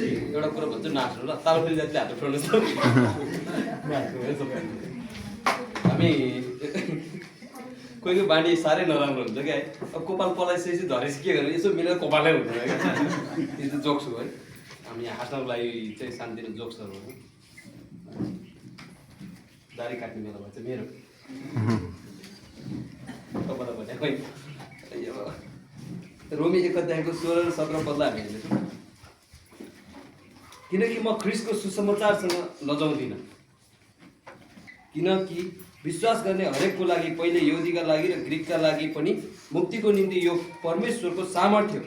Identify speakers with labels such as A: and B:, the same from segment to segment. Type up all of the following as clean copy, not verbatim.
A: एउटा कुरा भन्छु नाच्नु ल तालफेरी जातिले हात उठाउनुहोस् हामी कोही बानी साह्रै नराम्रो हुन्छ क्या है अब कपाल पलाइसकेपछि झरेपछि के गर्नु यसो मिलेर कपालै हुँदैन क्या यो चाहिँ जोक्स हो है हामी हाँस्नको लागि चाहिँ शान्तिले जोक्सहरू हो दारी काट्ने बेला भन्छ मेरो तपाईँलाई भने खोइ रोमी 1 अध्यायको 16 र 17 पदलाई हामी हेर्दैछौँ किनकि म ख्रिस्टको सुसमाचारसँग लजाउँदिनँ किनकि विश्वास गर्ने हरेकको लागि पहिले यहुदीका लागि र ग्रिकका लागि पनि मुक्तिको निम्ति यो परमेश्वरको सामर्थ्य हो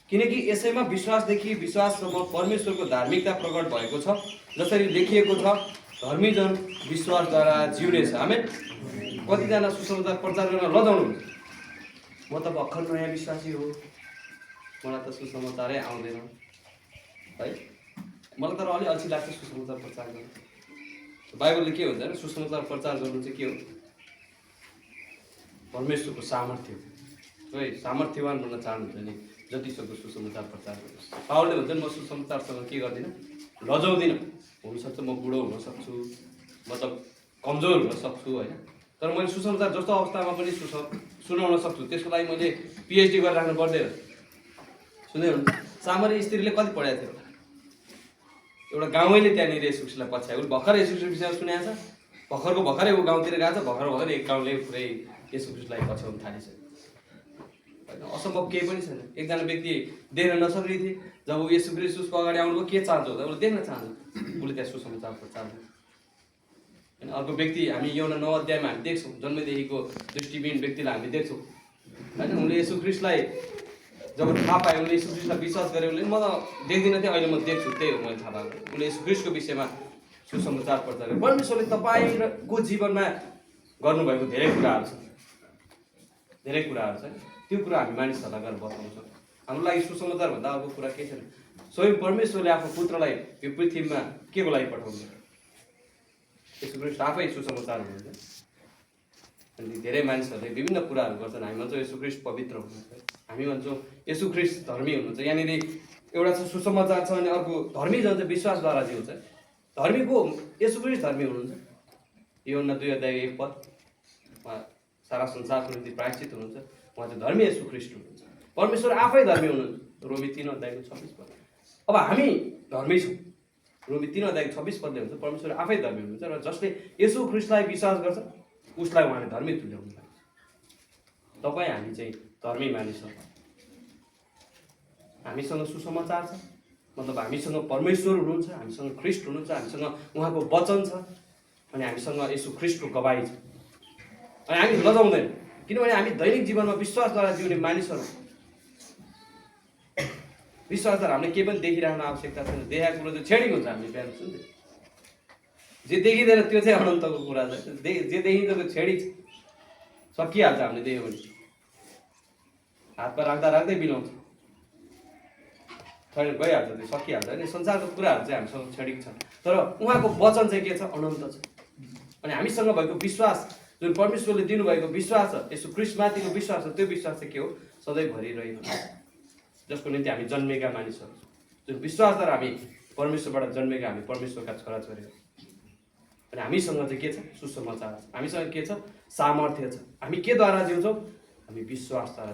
A: किनकि यसैमा विश्वासदेखि विश्वाससम्म परमेश्वरको धार्मिकता प्रकट भएको छ जसरी लेखिएको छ धर्मीजन विश्वासद्वारा जिउनेछ आमेन कतिजना सुसमाचार प्रचार गर्न लजाउनुहुन्छ म त भर्खर नयाँ विश्वासी हो मलाई त सुसमाचारै आउँदैन है मलाई तर अलि अल्छी लाग्छ सुसमाचार प्रचार गर्न बाइबलले के भन्छ भने सुसमाचार प्रचार गर्नु चाहिँ के हो परमेश्वरको सामर्थ्य हो है सामर्थ्यवान बन्न चाहनुहुन्छ भने जतिसक्दो सुसमाचार प्रचार गर्नुहोस् पावलले भन्छ म सुसमाचारसँग के गर्दिनँ लजाउँदिनँ हुनसक्छ म बुढो हुनसक्छु मतलब कमजोर हुनसक्छु होइन तर मैले सुसमाचार जस्तो अवस्थामा पनि सुनाउन सक्छु त्यसको लागि मैले पिएचडी गरेर राख्नु पर्दैन सुन्दै हुनुहुन्छ सामरी स्त्रीले कति पढाएको थियो एउटा गाउँले त्यहाँनिर यसु ख्रिस्टलाई पछ्यायो उसले भर्खर यसु ख्रिस्ट विषयमा सुनेको छ भर्खरै ऊ गाउँतिर गएको छ भर्खर एक गाउँले पुरै यसु ख्रिस्टलाई पछ्याउनु थालिसक्यो होइन असम्भव केही पनि छैन एकजना व्यक्ति देख्न नसक्ने थिए जब ऊ यसु ख्रिस्ट उसको अगाडि आउनुभयो के चाहन्छ होला उसले देख्न चाहन्छ उसले त्यहाँ सुसमाचार प्रचार गर्छ होइन अर्को व्यक्ति हामी एउटा 9 अध्यायमा हामी देख्छौँ जन्मदेखिको दृष्टिविहीन व्यक्तिलाई हामी देख्छौँ होइन उनले यसु ख्रिस्टलाई जब थाहा पाएँ उनले यीशु ख्रिस्टलाई विश्वास गरेँ उसले म त देख्दिनँ थिएँ अहिले म देख्छु त्यही हो मैले थाहा पाएको उसले यीशु ख्रिस्टको विषयमा सुसमाचार प्रचार गरे परमेश्वरले तपाईँको जीवनमा गर्नुभएको धेरै कुराहरू छ त्यो कुरा हामी मानिसहरूलाई गएर बताउँछौँ हाम्रो लागि सुसमाचार भन्दा अर्को कुरा के छैन स्वयं परमेश्वरले आफ्नो पुत्रलाई यो पृथ्वीमा के को लागि पठाउनु यीशु ख्रिस्ट आफै सुसमाचार हुनुहुन्छ अनि धेरै मानिसहरूले विभिन्न कुराहरू गर्छन् हामी भन्छौँ यीशु ख्रिस्ट पवित्र हुनुहुन्छ हामी भन्छौँ यीशु ख्रिस्ट धर्मी हुनुहुन्छ यहाँनिर एउटा चाहिँ सुसमाचार छ अनि अर्को धर्मी जन चाहिँ विश्वासद्वारा जिउँछ धर्मीको यीशु ख्रिस्ट धर्मी हुनुहुन्छ यूहन्ना 2 अध्याय 1 पद उहाँ सारा संसारको निम्ति प्रायश्चित हुनुहुन्छ उहाँ चाहिँ धर्मी यीशु ख्रिस्ट हुनुहुन्छ परमेश्वर आफै धर्मी हुनुहुन्छ रोमी 3 अध्यायको 26 पद अब हामी धर्मी छौँ रोमी 3 अध्यायको 26 पदले हुन्छ परमेश्वर आफै धर्मी हुनुहुन्छ र जसले यीशु ख्रिस्टलाई विश्वास गर्छ उसलाई उहाँले धर्मी तुल्याउनु लाग्छ तपाईँ हामी चाहिँ धर्मी मानिस हो हामीसँग सुसमाचार छ मतलब हामीसँग परमेश्वर हुनुहुन्छ हामीसँग ख्रिस्ट हुनुहुन्छ हामीसँग उहाँको वचन छ अनि हामीसँग यसो ख्रिस्टको गवाही छ अनि हामी लजाउँदैन किनभने हामी दैनिक जीवनमा विश्वासद्वारा जिउने मानिसहरू विश्वासद्वारा हामीले केही पनि देखिरहन आवश्यकता छैन देखाएको कुरो चाहिँ छेडिङ हुन्छ हामीले बिहान सुन्दै जे देखिँदैन त्यो चाहिँ अनन्तको कुरा छ जे देखिन्छ त्यो छेडी सकिहाल्छ हामीले देख्यो भने हातमा राख्दै बिलाउँछ छैन गइहाल्छ त्यो सकिहाल्छ अनि संसारको कुराहरू चाहिँ हामीसँग छेडिक छ तर उहाँको वचन चाहिँ के छ अनन्त छ अनि हामीसँग भएको विश्वास जुन परमेश्वरले दिनुभएको विश्वास छ यसो ख्रिस्टमाथिको विश्वास छ त्यो विश्वास चाहिँ के हो सधैँभरि रहिरहन्छ जसको निम्ति हामी जन्मेका मानिसहरू जुन विश्वासद्वारा हामी परमेश्वरबाट जन्मेका हामी परमेश्वरका छोराछोरी अनि हामीसँग चाहिँ के छ सुसमाचार छ हामीसँग के छ सामर्थ्य छ हामी केद्वारा जिउँछौँ हामी विश्वासद्वारा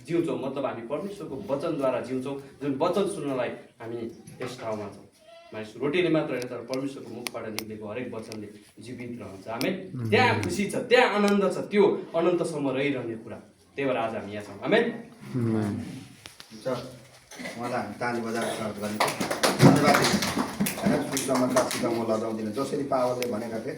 A: जिउँछौँ मतलब हामी परमेश्वरको वचनद्वारा जिउँछौँ जुन वचन सुन्नलाई हामी यस ठाउँमा छौँ मानिस रोटीले मात्र होइन तर परमेश्वरको मुखबाट निक्लेको हरेक वचनले जीवित रहन्छ आमेन त्यहाँ खुसी छ त्यहाँ आनन्द छ त्यो अनन्तसम्म रहिरहने कुरा त्यही भएर आज हामी यहाँ छौँ आमेन
B: हुन्छ उहाँलाई हामी ताली बजाएर स्वागत गरेको धन्यवाद होइन सुसमाचारसित म लजाउँदिनँ जसरी पावलले भनेका थिए